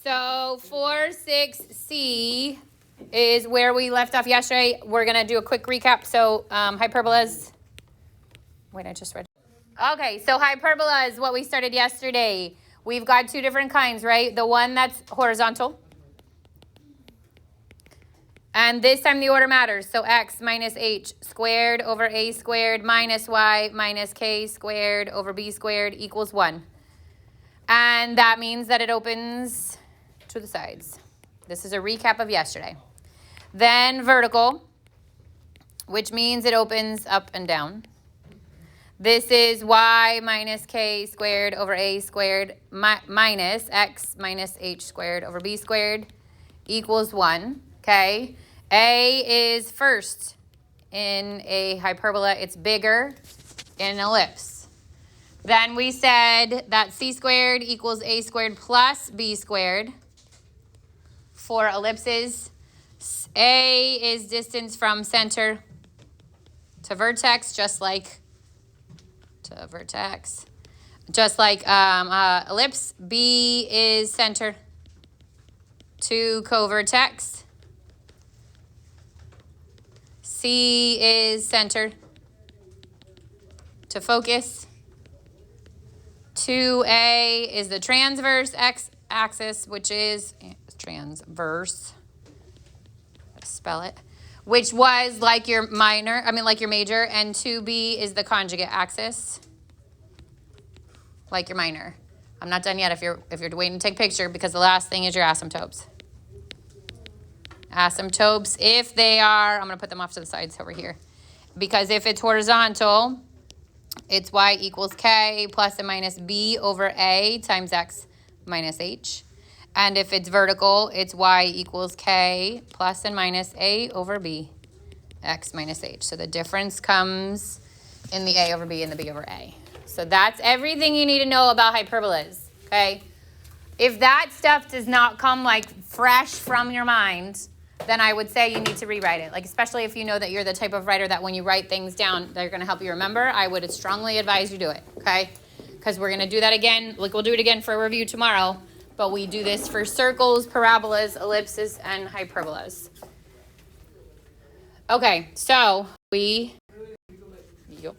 So 4-6C is where we left off yesterday. We're going to do a quick recap. So hyperbolas. Wait, I just read. Okay, so hyperbola is what we started yesterday. We've got two different kinds, right? The one that's horizontal. And this time the order matters. So x minus h squared over a squared minus y minus k squared over b squared equals 1. And that means that it opens to the sides. This is a recap of yesterday. Then vertical, which means it opens up and down. This is y minus k squared over a squared minus x minus h squared over b squared equals 1, okay? A is first in a hyperbola. It's bigger in an ellipse. Then we said that c squared equals a squared plus b squared for ellipses. A is distance from center to vertex, just like ellipse. B is center to co-vertex. C is center to focus. 2A is the transverse x-axis, which is transverse. Spell it. Which was like your major, and 2B is the conjugate axis, like your minor. I'm not done yet if you're waiting to take a picture, because the last thing is your asymptotes. Asymptotes, if they are, I'm going to put them off to the sides over here, because if it's horizontal, it's y equals k plus and minus b over a times x minus h. And if it's vertical, it's y equals k plus and minus a over b, x minus h. So the difference comes in the a over b and the b over a. So that's everything you need to know about hyperbolas, okay? If that stuff does not come like fresh from your mind, then I would say you need to rewrite it. Like, especially if you know that you're the type of writer that when you write things down, they're going to help you remember, I would strongly advise you do it, okay? Because we're going to do that again. Like, we'll do it again for a review tomorrow. But we do this for circles, parabolas, ellipses, and hyperbolas. Okay, so we... Yep.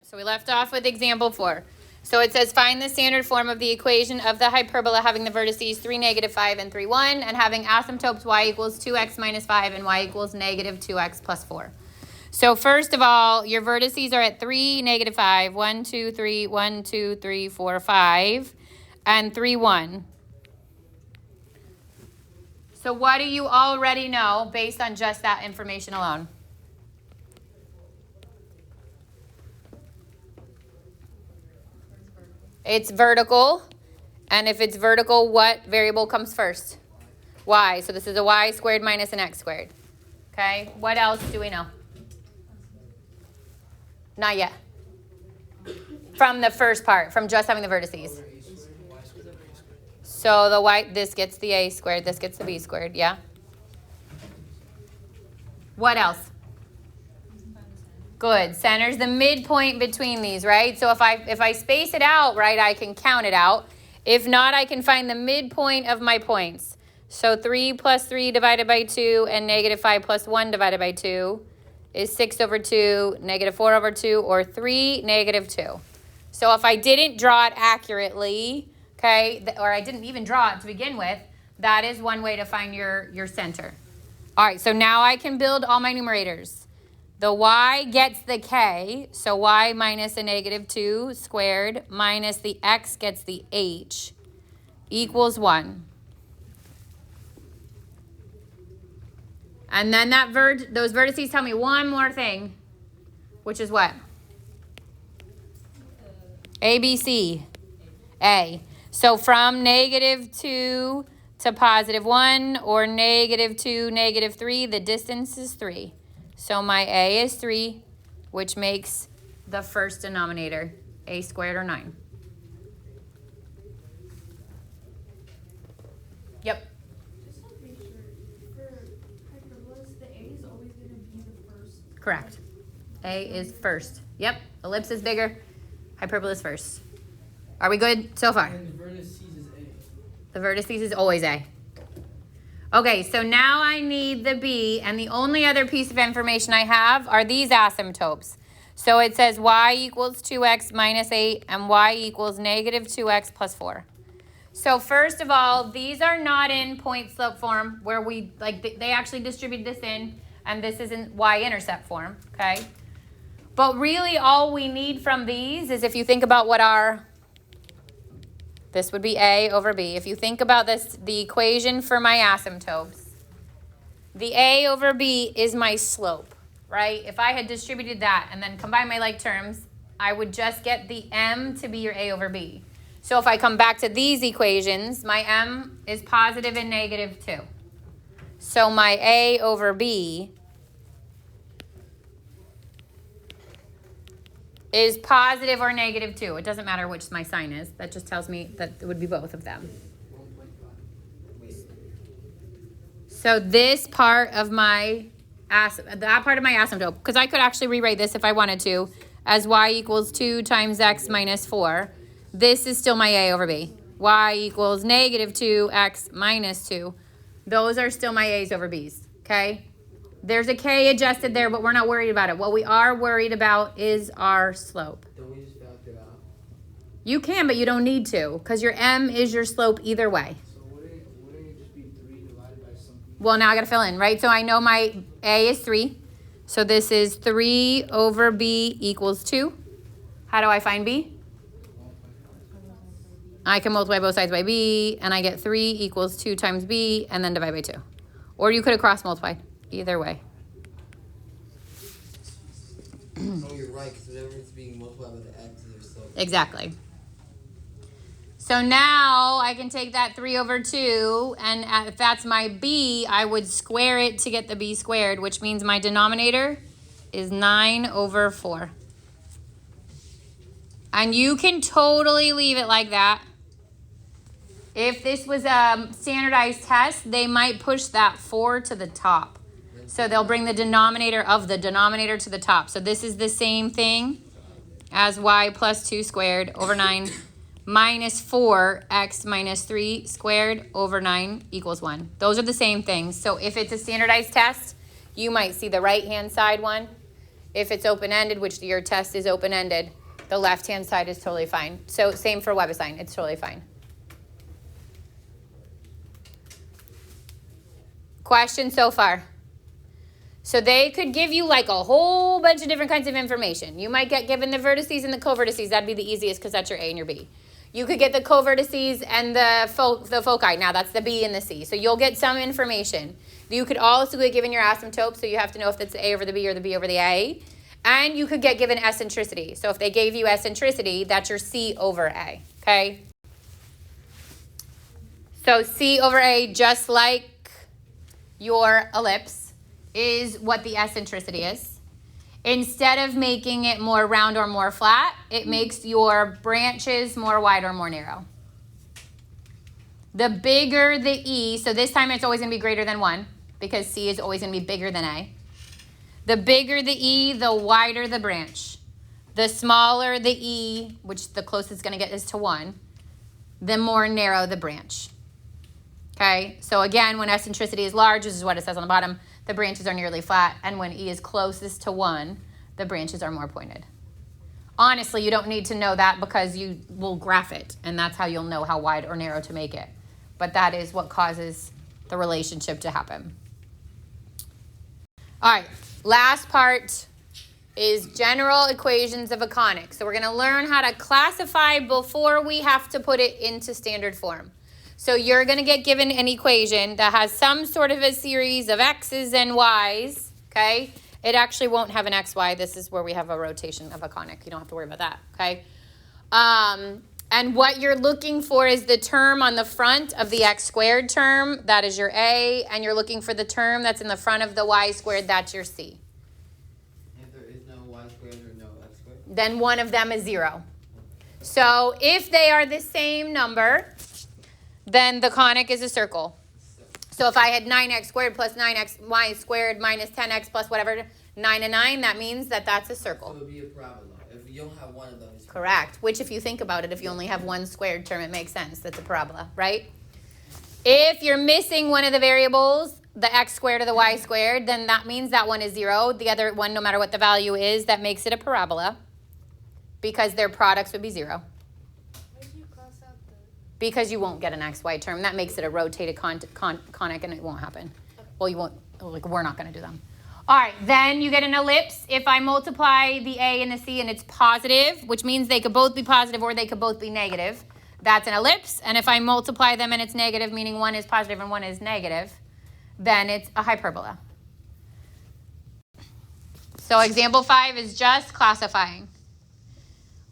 So we left off with example 4. So it says find the standard form of the equation of the hyperbola having the vertices 3, -5, and 3, 1, and having asymptotes y equals 2x minus 5 and y equals negative 2x plus 4. So first of all, your vertices are at 3, -5, 1, 2, 3, 1, 2, 3, 4, 5, and 3, 1. So what do you already know based on just that information alone? It's vertical, and if it's vertical, what variable comes first? Y. So this is a y squared minus an x squared. Okay, what else do we know? Not yet. From the first part, from just having the vertices. So the y, this gets the a squared, this gets the b squared, yeah? What else? Good. Center's the midpoint between these, right? So if I space it out, right, I can count it out. If not, I can find the midpoint of my points. So 3 plus 3 divided by 2 and -5 plus 1 divided by 2 is 6 over 2, -4 over 2, or 3, -2. So if I didn't draw it accurately, okay, or I didn't even draw it to begin with, that is one way to find your center. All right, so now I can build all my numerators. The y gets the k, so y minus a -2 squared minus the x gets the h equals 1. And then those vertices tell me one more thing, which is what? A, B, C, A. So from -2 to +1 or -2, -3, the distance is 3. So my A is 3, which makes the first denominator A squared or 9. Yep. Just want to make sure, for hyperbolas, the A is always going to be the first. Correct. A is first. Yep. Ellipse is bigger. Hyperbola is first. Are we good so far? And the vertices is A. The vertices is always A. Okay, so now I need the B, and the only other piece of information I have are these asymptotes. So it says y equals 2x minus 8 and y equals -2x plus 4. So first of all, these are not in point slope form where we, like, they actually distribute this in, and this is in y-intercept form, okay? But really all we need from these is, if you think about what our, this would be A over B. If you think about this, the equation for my asymptotes, the A over B is my slope, right? If I had distributed that and then combined my like terms, I would just get the M to be your A over B. So if I come back to these equations, my M is positive and -2. So my A over B is positive or -2. It doesn't matter which my sign is. That just tells me that it would be both of them. So this part of my asymptote, because I could actually rewrite this if I wanted to, as y equals 2 times x minus 4. This is still my A over B. Y equals -2x minus 2. Those are still my A's over B's, okay? There's a K adjusted there, but we're not worried about it. What we are worried about is our slope. Don't we just factor it out? You can, but you don't need to, because your M is your slope either way. So wouldn't it just be 3 divided by something? Well, now I got to fill in, right? So I know my A is 3. So this is 3 over B equals 2. How do I find B? I can multiply both sides by B, and I get 3 equals 2 times B, and then divide by 2. Or you could have cross-multiplied. Either way. Oh, you're right, because whenever it's being multiplied by the x, there's slope. Exactly. So now I can take that 3 over 2, and if that's my B, I would square it to get the B squared, which means my denominator is 9 over 4. And you can totally leave it like that. If this was a standardized test, they might push that 4 to the top. So they'll bring the denominator of the denominator to the top. So this is the same thing as y plus 2 squared over 9 minus 4x minus 3 squared over 9 equals 1. Those are the same things. So if it's a standardized test, you might see the right-hand side one. If it's open-ended, which your test is open-ended, the left-hand side is totally fine. So same for WebAssign. It's totally fine. Question so far? So they could give you like a whole bunch of different kinds of information. You might get given the vertices and the covertices. That'd be the easiest because that's your A and your B. You could get the covertices and the foci. Now that's the B and the C. So you'll get some information. You could also get given your asymptote, so you have to know if it's the A over the B or the B over the A. And you could get given eccentricity. So if they gave you eccentricity, that's your C over A, okay? So C over A, just like your ellipse, is what the eccentricity is. Instead of making it more round or more flat, it makes your branches more wide or more narrow. The bigger the E, so this time it's always going to be greater than 1 because C is always going to be bigger than A. The bigger the E, the wider the branch. The smaller the E, which the closest it's going to get is to 1, the more narrow the branch. Okay, so again, when eccentricity is large, this is what it says on the bottom, the branches are nearly flat, and when E is closest to 1, the branches are more pointed. Honestly, you don't need to know that because you will graph it, and that's how you'll know how wide or narrow to make it. But that is what causes the relationship to happen. All right, last part is general equations of a conic. So we're going to learn how to classify before we have to put it into standard form. So you're going to get given an equation that has some sort of a series of x's and y's, okay? It actually won't have an xy. This is where we have a rotation of a conic. You don't have to worry about that, okay? And what you're looking for is the term on the front of the x squared term. That is your A. And you're looking for the term that's in the front of the y squared. That's your C. If there is no y squared or no x squared? Then one of them is 0. So if they are the same number, then the conic is a circle. So if I had 9x squared plus 9xy squared minus 10x plus whatever, 9 and 9, that means that that's a So circle. it would be a parabola. If you don't have one of them, it's Correct. Which, if you think about it, if you only have one squared term, it makes sense. That's a parabola, right? If you're missing one of the variables, the x squared or the y squared, then that means that one is 0. The other one, no matter what the value is, that makes it a parabola because their products would be 0. Why do you cross out the? Because you won't get an xy term. That makes it a rotated conic, and it won't happen. Well, you won't. Like, we're not going to do them. All right, then you get an ellipse. If I multiply the A and the C and it's positive, which means they could both be positive or they could both be negative, that's an ellipse. And if I multiply them and it's negative, meaning one is positive and one is negative, then it's a hyperbola. So example 5 is just classifying.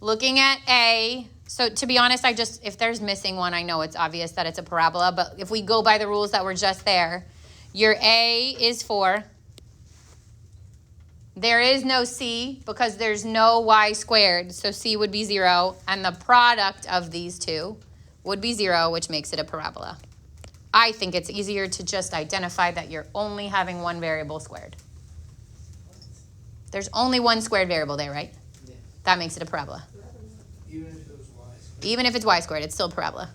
Looking at A, so to be honest, if there's missing one, I know it's obvious that it's a parabola, but if we go by the rules that were just there, your A is 4. There is no C because there's no y squared, so C would be 0, and the product of these two would be 0, which makes it a parabola. I think it's easier to just identify that you're only having one variable squared. There's only one squared variable there, right? Yeah. That makes it a parabola. Even if it was y squared. Even if it's y squared, it's still a parabola.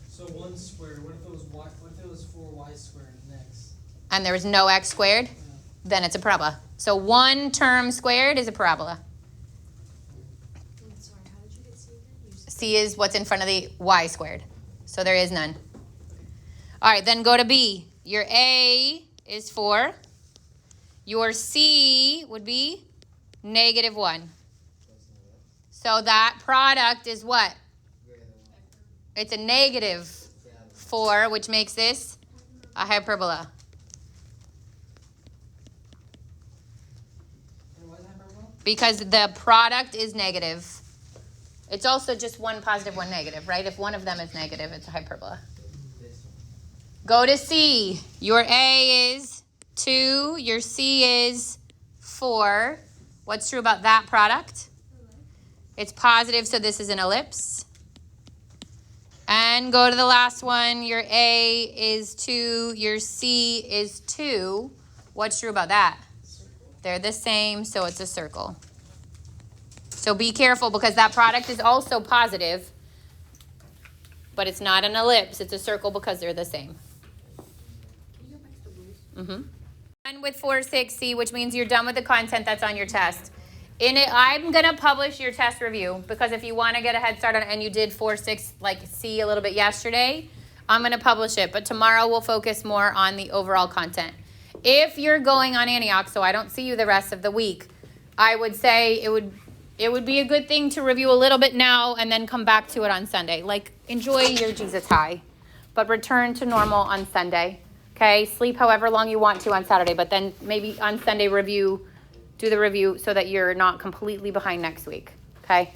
So 1 squared, what if it was y, what if it was 4y squared next? And there was no x squared, then it's a parabola. So one term squared is a parabola. I'm sorry, how did you get C again? You said C is what's in front of the y squared. So there is none. All right, then go to B. Your A is 4. Your C would be -1. So that product is what? It's a -4, which makes this a hyperbola. And why is hyperbola? Because the product is negative. It's also just one positive, one negative, right? If one of them is negative, it's a hyperbola. Go to C. Your A is 2. Your C is 4. What's true about that product? It's positive, so this is an ellipse. And go to the last one. Your A is 2. Your C is 2. What's true about that? They're the same, so it's a circle. So be careful because that product is also positive, but it's not an ellipse. It's a circle because they're the same. Can you go back to the rules? Done with 4-6C, which means you're done with the content that's on your test. In it, I'm going to publish your test review because if you want to get a head start on it and you did 4-6 like C a little bit yesterday, I'm going to publish it. But tomorrow we'll focus more on the overall content. If you're going on Antioch, so I don't see you the rest of the week, I would say it would be a good thing to review a little bit now and then come back to it on Sunday. Like, enjoy your Jesus high, but return to normal on Sunday. Okay, sleep however long you want to on Saturday, but then maybe on Sunday do the review so that you're not completely behind next week. Okay.